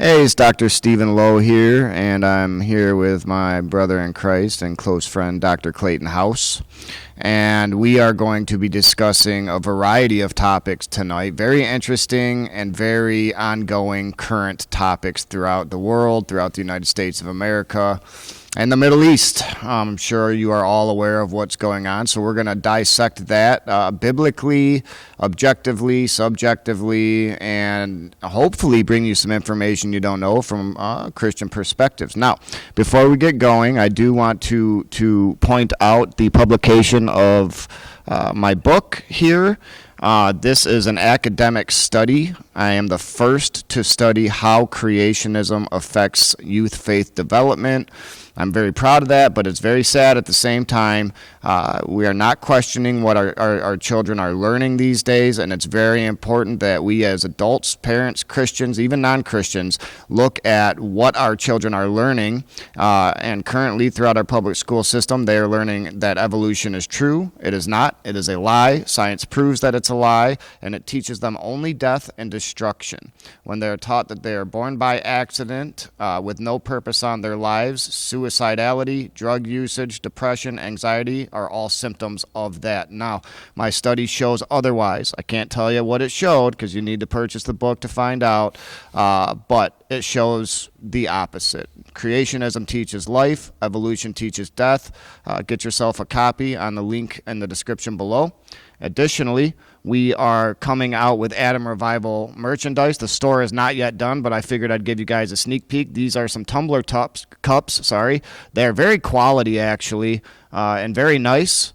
Hey, it's Dr. Stephen Lowe here, and I'm here with my brother in Christ and close friend, Dr. Clayton House. And we are going to be discussing a variety of topics tonight. Very interesting and very ongoing current topics throughout the world, throughout the United States of America, and the Middle East. I'm sure you are all aware of what's going on, so we're going to dissect that biblically, objectively, subjectively, and hopefully bring you some information you don't know from Christian perspectives. Now, before we get going, I do want to point out the publication of my book here. This is an academic study. I am the first to study how creationism affects youth faith development. I'm very proud of that, but it's very sad at the same time. We are not questioning what our children are learning these days, and it's very important that we as adults, parents, Christians, even non-Christians, look at what our children are learning. And currently, throughout our public school system, they are learning that evolution is true. It is not. It is a lie. Science proves that it's a lie, and it teaches them only death and destruction. When they are taught that they are born by accident with no purpose on their lives, suicidality, drug usage, depression, anxiety are all symptoms of that. Now, my study shows otherwise. I can't tell you what it showed because you need to purchase the book to find out, but it shows the opposite. Creationism teaches life, evolution teaches death. Get yourself a copy on the link in the description below. Additionally, we are coming out with Adam Revival merchandise. The store is not yet done, but I figured I'd give you guys a sneak peek. These are some tumbler cups. They're very quality, actually, and very nice.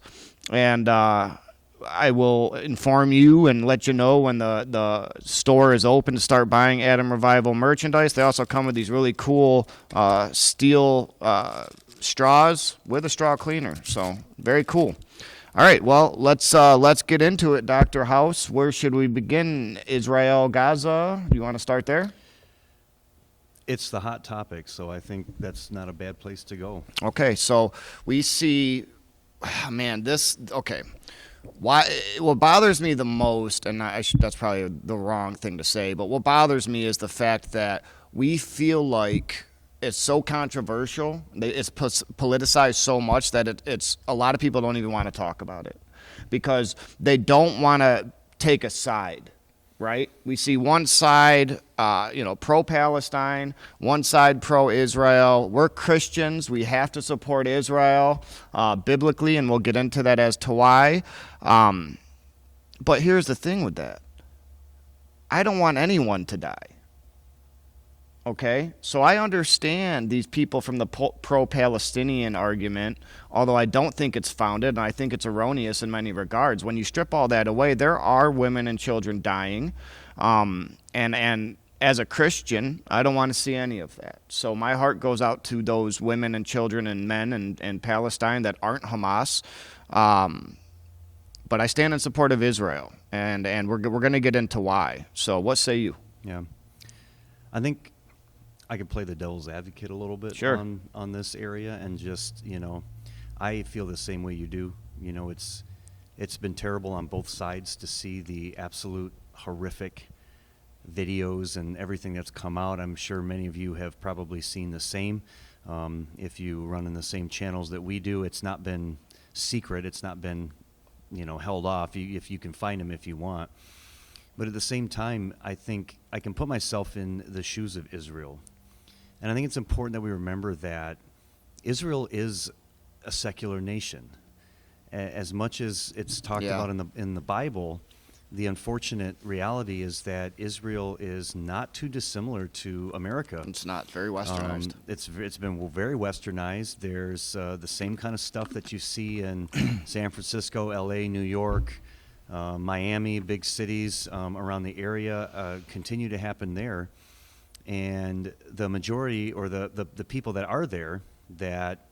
And I will inform you and let you know when the store is open to start buying Adam Revival merchandise. They also come with these really cool steel straws with a straw cleaner. So very cool. All right, well, let's get into it, Dr. House. Where should we begin? Israel, Gaza? Do you want to start there? It's the hot topic, so I think that's not a bad place to go. Okay, so we see, okay. What bothers me the most, and that's probably the wrong thing to say, but what bothers me is the fact that we feel like it's so controversial, it's politicized so much that it's a lot of people don't even want to talk about it because they don't want to take a side, right? We see one side, pro-Palestine, one side pro-Israel. We're Christians. We have to support Israel biblically, and we'll get into that as to why. But here's the thing with that. I don't want anyone to die. Okay, so I understand these people from the pro-Palestinian argument, although I don't think it's founded, and I think it's erroneous in many regards. When you strip all that away, there are women and children dying, and as a Christian, I don't want to see any of that. So my heart goes out to those women and children and men in Palestine that aren't Hamas, but I stand in support of Israel, and we're going to get into why. So what say you? Yeah, I think I could play the devil's advocate a little bit Sure. on this area, and just, I feel the same way you do. It's been terrible on both sides to see the absolute horrific videos and everything that's come out. I'm sure many of you have probably seen the same. If you run in the same channels that we do, it's not been secret. It's not been, held off. If you can find them if you want. But at the same time, I think I can put myself in the shoes of Israel. And I think it's important that we remember that Israel is a secular nation. As much as it's talked about in the Bible, the unfortunate reality is that Israel is not too dissimilar to America. It's not very westernized. It's been very westernized. There's the same kind of stuff that you see in San Francisco, L.A., New York, Miami, big cities around the area continue to happen there. And the majority, or the people that are there that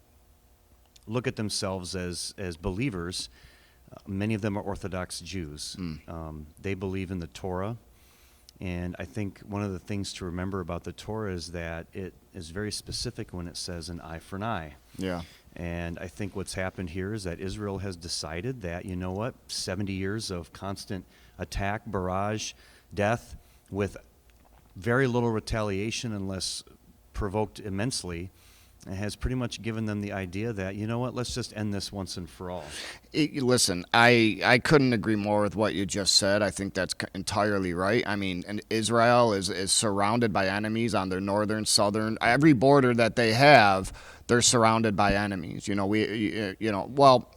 look at themselves as believers, many of them are Orthodox Jews. They believe in the Torah. And I think one of the things to remember about the Torah is that it is very specific when it says an eye for an eye. Yeah. And I think what's happened here is that Israel has decided that, 70 years of constant attack, barrage, death, with very little retaliation unless provoked immensely, has pretty much given them the idea that, you know what, let's just end this once and for all. Listen, I couldn't agree more with what you just said. I think that's entirely right. I mean, and Israel is surrounded by enemies on their northern, southern, every border that they have. They're surrounded by enemies. Well,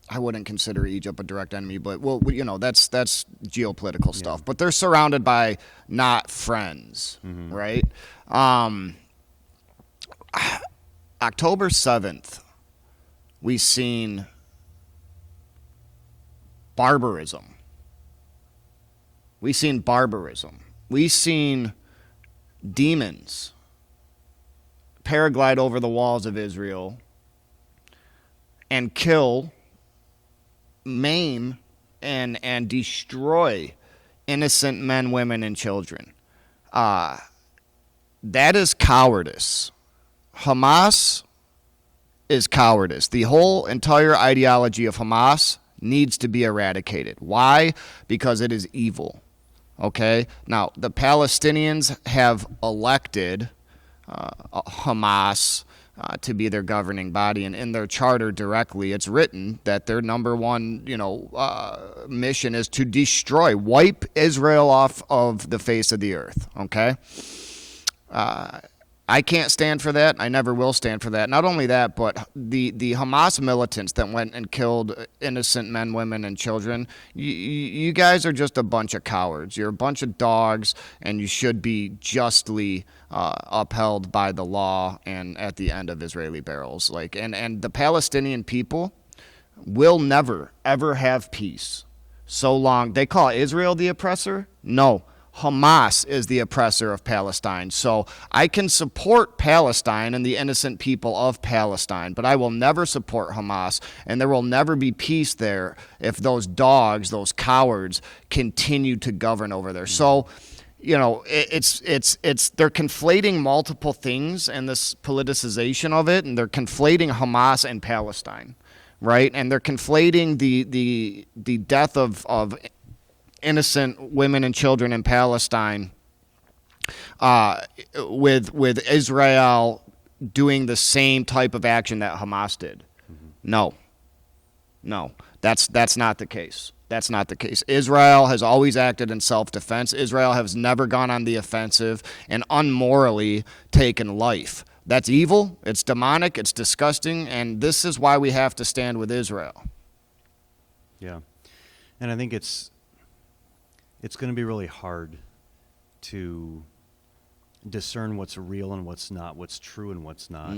I wouldn't consider Egypt a direct enemy, but that's geopolitical stuff. But they're surrounded by not friends, right? October 7th, we seen barbarism. We seen demons paraglide over the walls of Israel and kill, maim, and destroy innocent men, women, and children. That is cowardice. Hamas is cowardice. The whole entire ideology of Hamas needs to be eradicated. Why? Because it is evil. Okay? Now, the Palestinians have elected Hamas to be their governing body, and in their charter directly, it's written that their number one, mission is to wipe Israel off of the face of the earth. Okay? I can't stand for that. I never will stand for that. Not only that, but the Hamas militants that went and killed innocent men, women, and children, you guys are just a bunch of cowards. You're a bunch of dogs, and you should be justly upheld by the law and at the end of Israeli barrels. And the Palestinian people will never, ever have peace so long. They call Israel the oppressor? No. Hamas is the oppressor of Palestine. So I can support Palestine and the innocent people of Palestine, but I will never support Hamas, and there will never be peace there if those dogs, those cowards, continue to govern over there. So, it's they're conflating multiple things in this politicization of it, and they're conflating Hamas and Palestine, right? And they're conflating the death of innocent women and children in Palestine with Israel doing the same type of action that Hamas did. No, that's not the case. That's not the case. Israel has always acted in self-defense. Israel has never gone on the offensive and unmorally taken life. That's evil. It's demonic. It's disgusting. And this is why we have to stand with Israel. Yeah. And I think it's going to be really hard to discern what's real and what's not, what's true and what's not.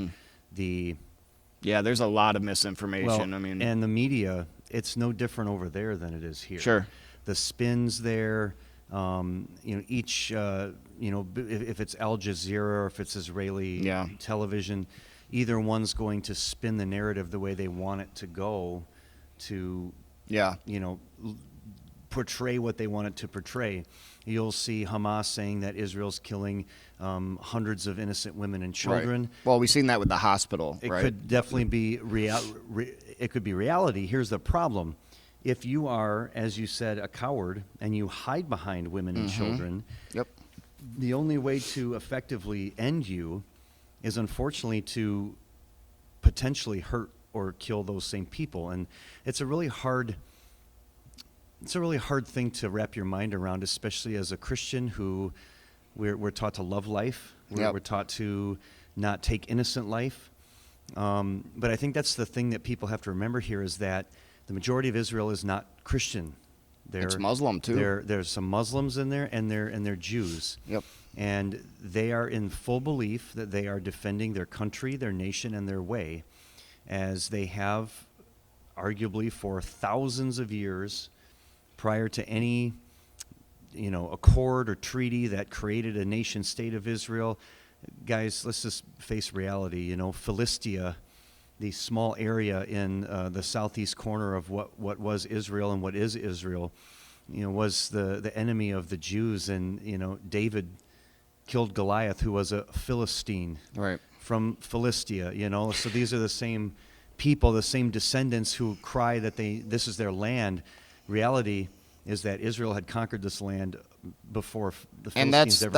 Yeah, there's a lot of misinformation. Well, and the media, it's no different over there than it is here. Sure. The spins there, each, if it's Al Jazeera or if it's Israeli television, either one's going to spin the narrative the way they want it to go to, portray what they want it to portray. You'll see Hamas saying that Israel's killing hundreds of innocent women and children. Right. Well, we've seen that with the hospital. It right? could definitely be it could be reality. Here's the problem: if you are, as you said, a coward and you hide behind women and children, the only way to effectively end you is, unfortunately, to potentially hurt or kill those same people. And it's a really hard thing to wrap your mind around, especially as a Christian who we're taught to love life. We're taught to not take innocent life. But I think that's the thing that people have to remember here is that the majority of Israel is not Christian. It's Muslim too. There's some Muslims in there, and they're Jews. Yep. And they are in full belief that they are defending their country, their nation, and their way, as they have arguably for thousands of years prior to any, accord or treaty that created a nation state of Israel. Guys, let's just face reality. Philistia, the small area in the southeast corner of what was Israel and what is Israel, was the enemy of the Jews. And, David killed Goliath, who was a Philistine from Philistia, So these are the same people, the same descendants who cry that this is their land. Reality is that Israel had conquered this land before the And Philistines ever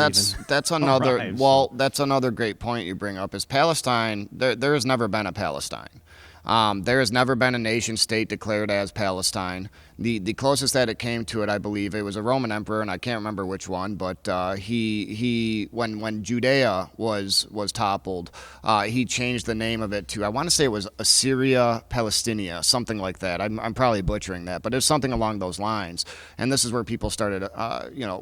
that's even another arrived, well so. that's another great point you bring up is Palestine. There has never been a Palestine. There has never been a nation state declared as Palestine. The closest that it came to it, I believe, it was a Roman emperor, and I can't remember which one, but he when Judea was toppled, he changed the name of it to, I want to say it was Assyria Palestinia, something like that. I'm probably butchering that, but it's something along those lines. And this is where people started,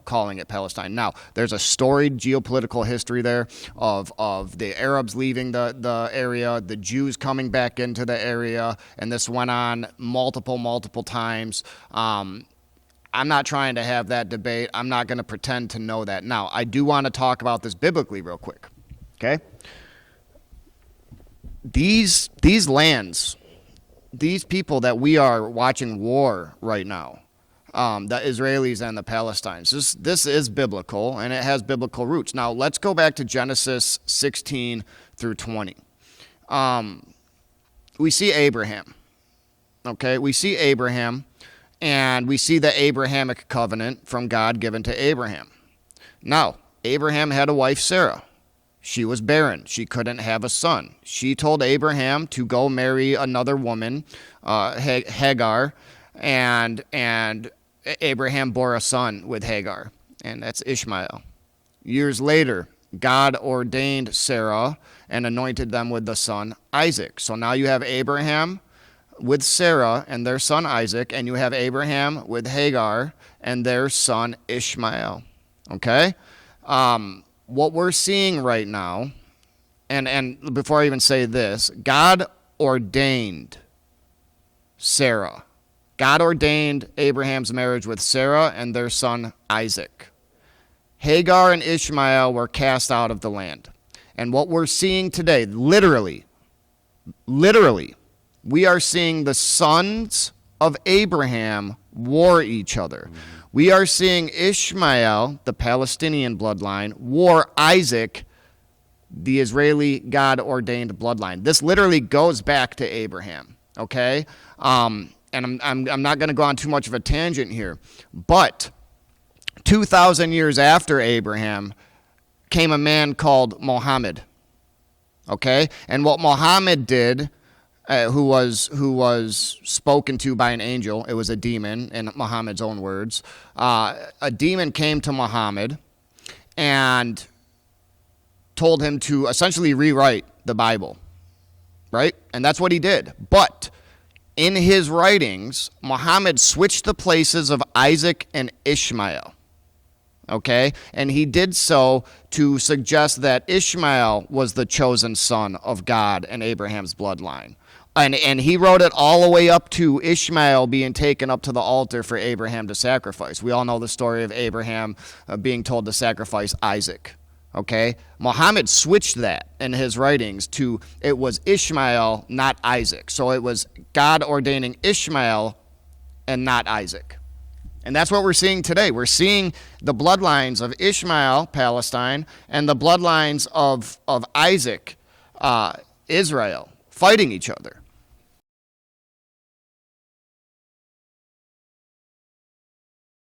calling it Palestine. Now, there's a storied geopolitical history there of the Arabs leaving the area, the Jews coming back into the area, and this went on multiple times. I'm not trying to have that debate. I'm not going to pretend to know that. Now, I do want to talk about this biblically real quick. Okay? These lands, these people that we are watching war right now, the Israelis and the Palestinians, this is biblical, and it has biblical roots. Now, let's go back to Genesis 16 through 20. We see Abraham. Okay? We see Abraham. And we see the Abrahamic covenant from God given to Abraham. Now, Abraham had a wife, Sarah. She was barren. She couldn't have a son. She told Abraham to go marry another woman, Hagar, and Abraham bore a son with Hagar, and that's Ishmael. Years later, God ordained Sarah and anointed them with the son Isaac. So now you have Abraham with Sarah and their son Isaac, and you have Abraham with Hagar and their son Ishmael. Okay? What we're seeing right now, and before I even say this, God ordained Sarah. God ordained Abraham's marriage with Sarah and their son Isaac. Hagar and Ishmael were cast out of the land. And what we're seeing today, literally, we are seeing the sons of Abraham war each other. We are seeing Ishmael, the Palestinian bloodline, war Isaac, the Israeli God-ordained bloodline. This literally goes back to Abraham, okay? And I'm not going to go on too much of a tangent here, but 2,000 years after Abraham came a man called Muhammad, okay? And what Muhammad did, who was spoken to by an angel. It was a demon, in Muhammad's own words. A demon came to Muhammad and told him to essentially rewrite the Bible, right? And that's what he did. But in his writings, Muhammad switched the places of Isaac and Ishmael. Okay? And he did so to suggest that Ishmael was the chosen son of God and Abraham's bloodline. And he wrote it all the way up to Ishmael being taken up to the altar for Abraham to sacrifice. We all know the story of Abraham being told to sacrifice Isaac. Okay? Muhammad switched that in his writings to it was Ishmael, not Isaac. So it was God ordaining Ishmael and not Isaac. And that's what we're seeing today. We're seeing the bloodlines of Ishmael, Palestine, and the bloodlines of Isaac, Israel, fighting each other.